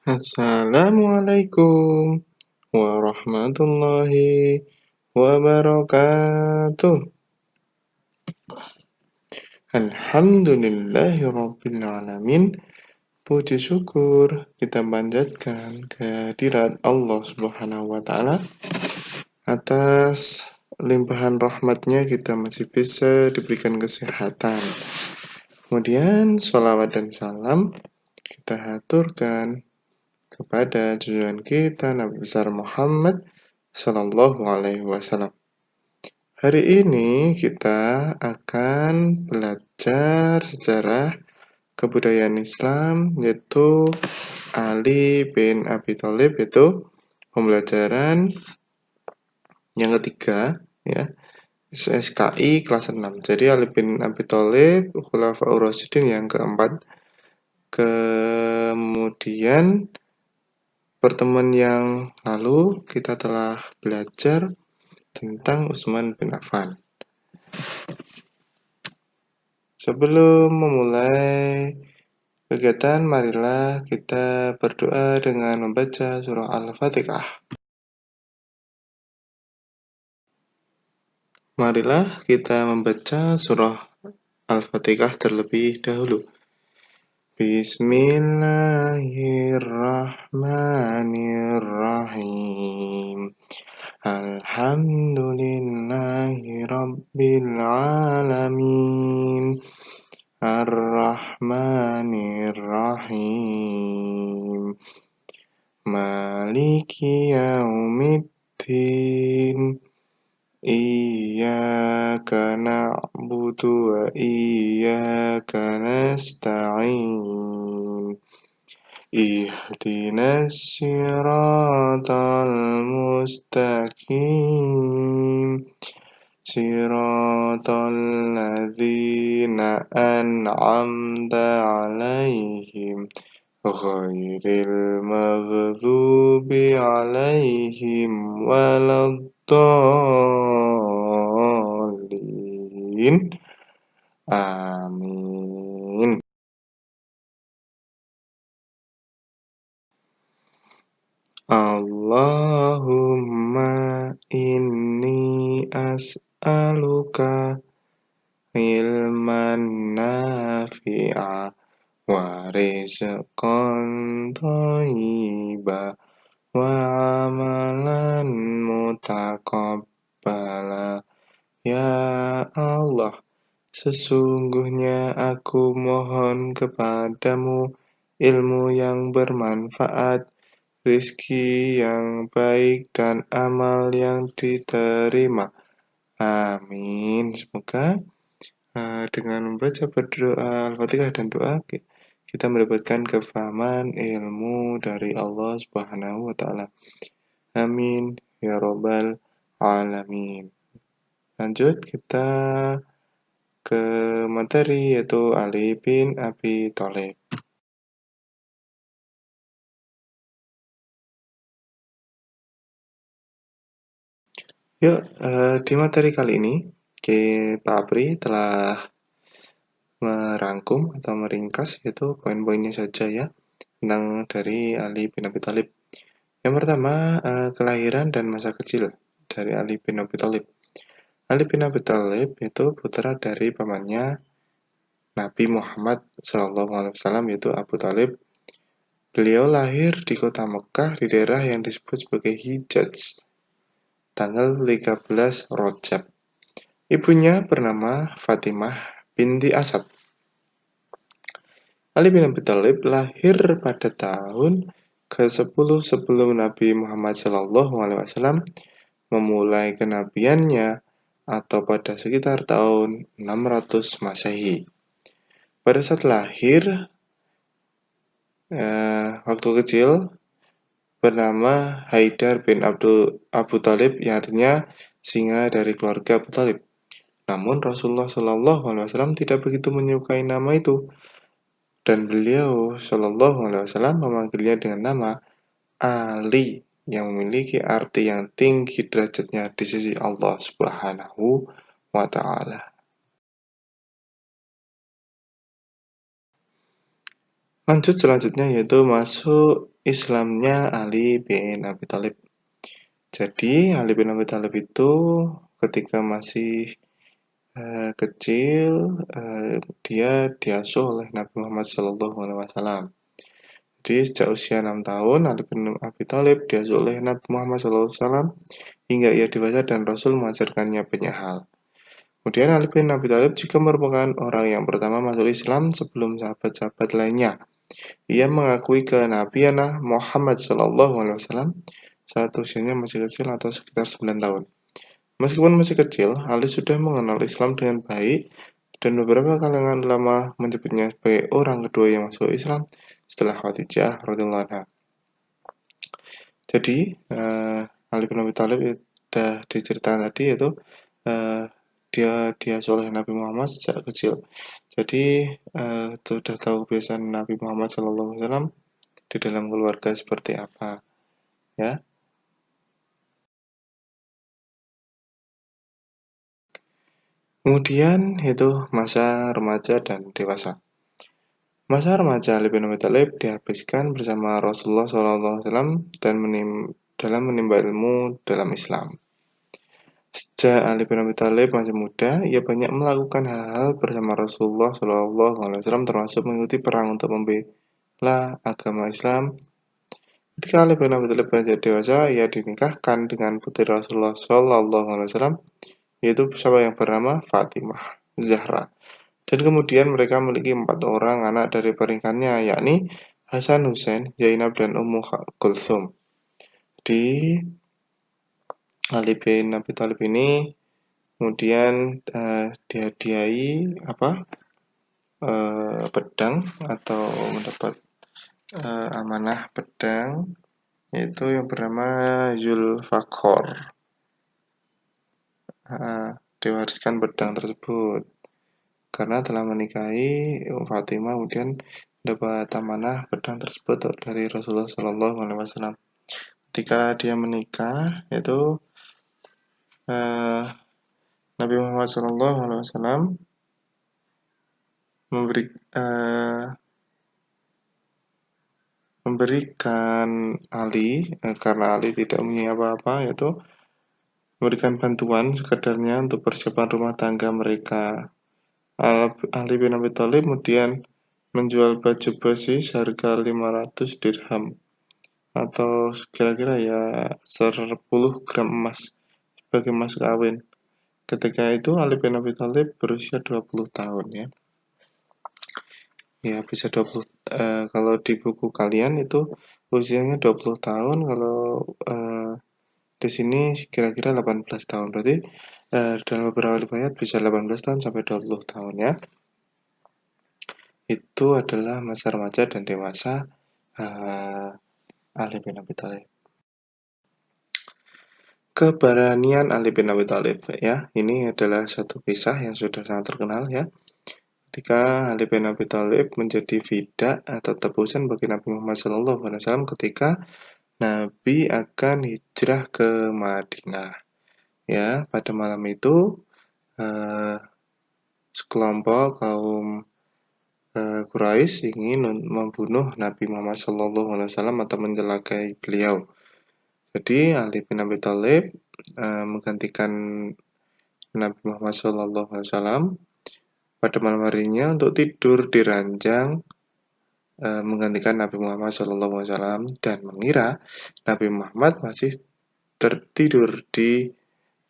Assalamualaikum warahmatullahi wabarakatuh. Alhamdulillahirabbil alamin. Puji syukur kita panjatkan kehadirat Allah Subhanahu wa taala atas limpahan rahmatnya kita masih bisa diberikan kesehatan. Kemudian sholawat dan salam kita haturkan kepada junjungan kita Nabi besar Muhammad Sallallahu Alaihi Wasallam. Hari ini kita akan belajar sejarah kebudayaan Islam, yaitu Ali bin Abi Thalib, yaitu pembelajaran yang ketiga, ya, SKI kelas 6. Jadi Ali bin Abi Thalib, Khulafaur Rasyidin yang keempat. Kemudian pertemuan yang lalu kita telah belajar tentang Utsman bin Affan. Sebelum memulai kegiatan, marilah kita berdoa dengan membaca surah Al-Fatihah. Marilah kita membaca surah Al-Fatihah terlebih dahulu. Bismillahirrahmanirrahim. Alhamdulillahi Rabbil Alamin. Ar-Rahmanir-Rahim. Maliki Yaumiddin. Iyyaka na'budu wa iyyaka nasta'in. Ihdinas siratal mustaqim. Siratal ladzina an'amta 'alaihim ghairil maghdubi 'alaihim waladdallin. Amin. Allahumma inni as'aluka ilman nafi'a wa rizqan thayyiba wa amalan mutaqabbala. Ya Allah, sesungguhnya aku mohon kepadamu ilmu yang bermanfaat, rizki yang baik, dan amal yang diterima. Amin. Semoga dengan membaca berdoa Al-Fatihah dan doa kita mendapatkan kefahaman ilmu dari Allah Subhanahu wa taala. Amin ya rabbal alamin. Lanjut kita ke materi, yaitu Ali bin Abi Thalib. Yuk, di materi kali ini Pak Apri telah merangkum atau meringkas, yaitu poin-poinnya saja ya, tentang dari Ali bin Abi Thalib. Yang pertama, kelahiran dan masa kecil dari Ali bin Abi Thalib. Ali bin Abi Thalib itu putra dari pamannya Nabi Muhammad SAW, yaitu Abu Thalib. Beliau lahir di kota Mekah di daerah yang disebut sebagai Hijaz, tanggal 13 Rajab. Ibunya bernama Fatimah binti Asad. Ali bin Abi Thalib lahir pada tahun ke-10 sebelum Nabi Muhammad SAW memulai kenabiannya, atau pada sekitar tahun 600 Masehi. Pada saat lahir, waktu kecil, bernama Haidar bin Abu Thalib, yang artinya singa dari keluarga Abu Thalib. Namun Rasulullah SAW tidak begitu menyukai nama itu, dan beliau SAW memanggilnya dengan nama Ali, yang memiliki arti yang tinggi derajatnya di sisi Allah Subhanahu wa taala. Lanjut selanjutnya, yaitu masuk Islamnya Ali bin Abi Thalib. Jadi Ali bin Abi Thalib itu ketika masih kecil, dia diasuh oleh Nabi Muhammad SAW. Jadi sejak usia 6 tahun, Ali bin Abi Thalib diasuh oleh Nabi Muhammad SAW hingga ia dewasa dan Rasul mengajarkannya banyak hal. Kemudian Ali bin Abi Thalib juga merupakan orang yang pertama masuk Islam sebelum sahabat-sahabat lainnya. Ia mengakui kenabian Muhammad SAW saat usianya masih kecil atau sekitar 9 tahun. Meskipun masih kecil, Ali sudah mengenal Islam dengan baik dan beberapa kalangan ulama menyebutnya sebagai orang kedua yang masuk Islam setelah Khadijah radhiyallahu anha. Jadi, Ali bin Abi Thalib sudah diceritakan tadi yaitu dia oleh Nabi Muhammad sejak kecil. Jadi sudah tahu kebiasaan Nabi Muhammad SAW di dalam keluarga seperti apa, ya. Kemudian itu masa remaja dan dewasa. Masa remaja Ali bin Abi Thalib dihabiskan bersama Rasulullah SAW dan dalam menimba ilmu dalam Islam. Sejak Ali bin Abi Thalib masih muda, ia banyak melakukan hal-hal bersama Rasulullah SAW termasuk mengikuti perang untuk membela agama Islam. Ketika Ali bin Abi Thalib menjadi dewasa, ia dinikahkan dengan putri Rasulullah SAW, yaitu siapa yang bernama Fatimah Zahra. Dan kemudian mereka memiliki 4 orang anak dari pernikahannya, yakni Hasan Hussein, Zainab, dan Ummu Kulthum. Di Ali bin Abi Thalib ini kemudian dihadiahi pedang atau mendapat amanah pedang, yaitu yang bernama Zulfaqar. Diwariskan pedang tersebut karena telah menikahi Fatimah, kemudian dapat amanah pedang tersebut dari Rasulullah SAW. Ketika dia menikah, yaitu Nabi Muhammad SAW memberikan Ali, karena Ali tidak punya apa-apa, yaitu memberikan bantuan sekedarnya untuk persiapan rumah tangga mereka. Ali bin Abi Thalib kemudian menjual baju besi seharga 500 dirham atau kira-kira ya 10 gram emas sebagai mas kawin. Ketika itu Ali bin Abi Thalib berusia 20 tahun, ya. Ya, bisa 20 kalau di buku kalian itu usianya 20 tahun, kalau di sini kira-kira 18 tahun. Berarti dalam beberapa riwayat bisa 18 tahun sampai 20 tahun, ya. Itu adalah masa remaja dan dewasa Ali bin Abi Thalib. Keberanian Ali bin Abi Thalib, ya. Ini adalah satu kisah yang sudah sangat terkenal, ya. Ketika Ali bin Abi Thalib menjadi fida atau tebusan bagi Nabi Muhammad SAW ketika Nabi akan hijrah ke Madinah. Ya, pada malam itu sekelompok kaum Quraisy ingin membunuh Nabi Muhammad SAW atau mencelakai beliau. Jadi Ali bin Abi Thalib menggantikan Nabi Muhammad SAW pada malam harinya untuk tidur di ranjang menggantikan Nabi Muhammad SAW dan mengira Nabi Muhammad masih tertidur di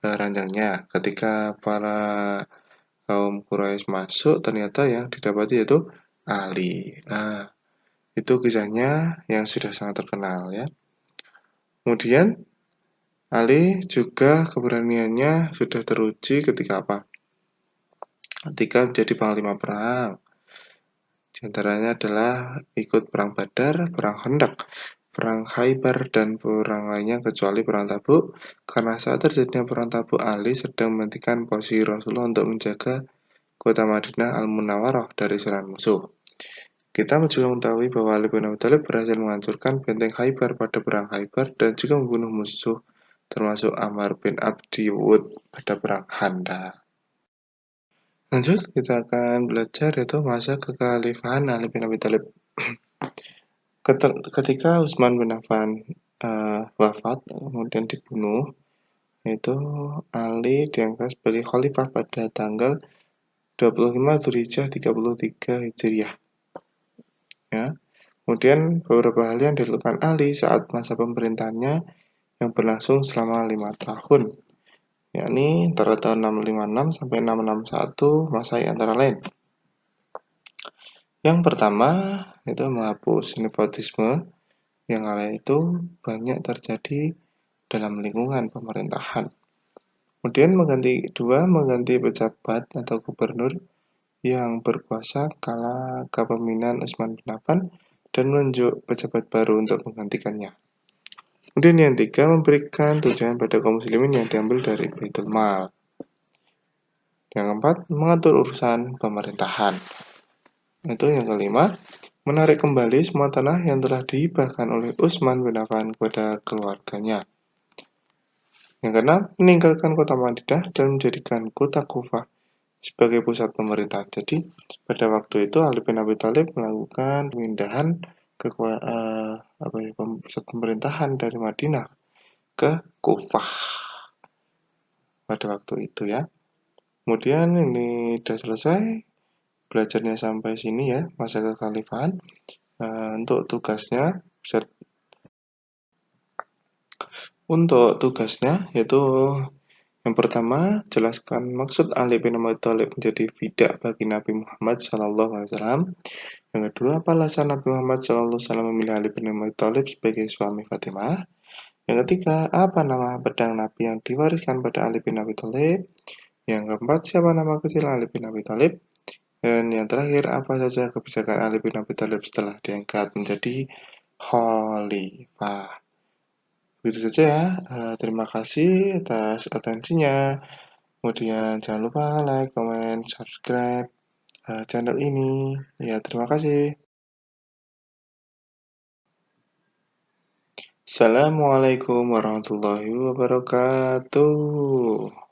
ranjangnya. Ketika para kaum Quraisy masuk, ternyata yang didapati yaitu Ali. Itu kisahnya yang sudah sangat terkenal, ya. Kemudian Ali juga keberaniannya sudah teruji ketika apa? Ketika menjadi panglima perang. Di antaranya adalah ikut perang Badar, perang Khandaq, perang Khaybar, dan perang lainnya kecuali perang Tabuk. Karena saat terjadinya perang Tabuk, Ali sedang menghentikan posisi Rasulullah untuk menjaga kota Madinah Al-Munawwarah dari serangan musuh. Kita juga mengetahui bahwa Ali bin Abi Thalib berhasil menghancurkan benteng Khaybar pada perang Khaybar dan juga membunuh musuh termasuk Ammar bin Abdi Wud pada perang Khandaq. Lanjut, kita akan belajar yaitu masa kekhalifahan Ali bin Abi Thalib. Ketika Utsman bin Affan wafat, kemudian dibunuh, itu Ali diangkat sebagai khalifah pada tanggal 25 Dzulhijjah 33 Hijriah. Ya. Kemudian beberapa hal yang dilakukan Ali saat masa pemerintahannya yang berlangsung selama 5 tahun, yakni antara tahun 656 sampai 661 Masehi antara lain. Yang pertama itu menghapus nepotisme yang kala itu banyak terjadi dalam lingkungan pemerintahan. Kemudian mengganti pejabat atau gubernur yang berkuasa kala kepemimpinan Utsman bin Affan dan menunjuk pejabat baru untuk menggantikannya. Kemudian yang ketiga, memberikan tunjangan pada kaum muslimin yang diambil dari Baitul Mal. Yang keempat, mengatur urusan pemerintahan. Itu yang kelima, menarik kembali semua tanah yang telah dihibahkan oleh Utsman bin Affan kepada keluarganya. Yang keenam, meninggalkan kota Madinah dan menjadikan kota Kufah sebagai pusat pemerintahan. Jadi, pada waktu itu Ali bin Abi Thalib melakukan pemindahan pusat pemerintahan dari Madinah ke Kufah pada waktu itu ya. Kemudian ini sudah selesai belajarnya sampai sini ya, masa kekhalifahan. Untuk tugasnya yaitu yang pertama, jelaskan maksud Ali bin Abi Thalib menjadi fidak bagi Nabi Muhammad SAW. Yang kedua, apa alasan Nabi Muhammad SAW memilih Ali bin Abi Thalib sebagai suami Fatimah? Yang ketiga, apa nama pedang Nabi yang diwariskan pada Ali bin Abi Thalib? Yang keempat, siapa nama kecil Ali bin Abi Thalib? Dan yang terakhir, apa saja kebijakan Ali bin Abi Thalib setelah diangkat menjadi khalifah? Begitu saja ya. Terima kasih atas atensinya. Kemudian jangan lupa like, comment, subscribe channel ini. Ya, terima kasih. Assalamualaikum warahmatullahi wabarakatuh.